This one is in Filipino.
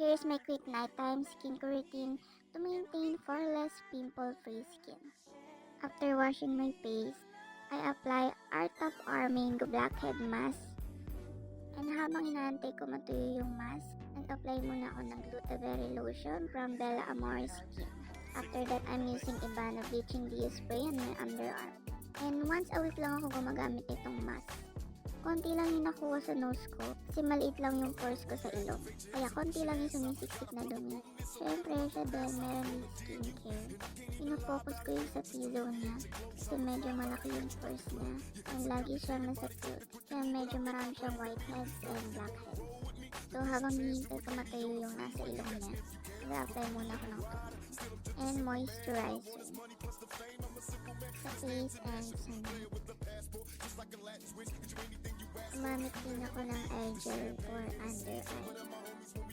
Here's my quick nighttime skincare routine to maintain flawless pimple-free skin. After washing my face, I apply Art of Arming Blackhead Mask. And habang inaantay ko matuyo yung mask, nag-apply muna ako ng Gluta-Berry Lotion from Bella Amore Skin. After that, I'm using Ibano Bleaching Dew Spray on my underarm. And once a week lang ako gumagamit itong mask. Konti lang yung nakuha sa nose ko kasi maliit lang yung pores ko sa ilong. Kaya konti lang yung sumisiksik na dumi. Siyempre siya din meron yung skincare. Pinofocus ko yung sa T-zone niya kasi medyo malaki yung pores niya. And lagi siyang nasa tilt. Kaya medyo marami siyang whiteheads and blackheads. So habang hinihintay ko matayo yung nasa ilong niya, nag-apply muna ako ng toner and moisturizer sa face and sa neck. Gumamit din ako ng eye gel for under eye.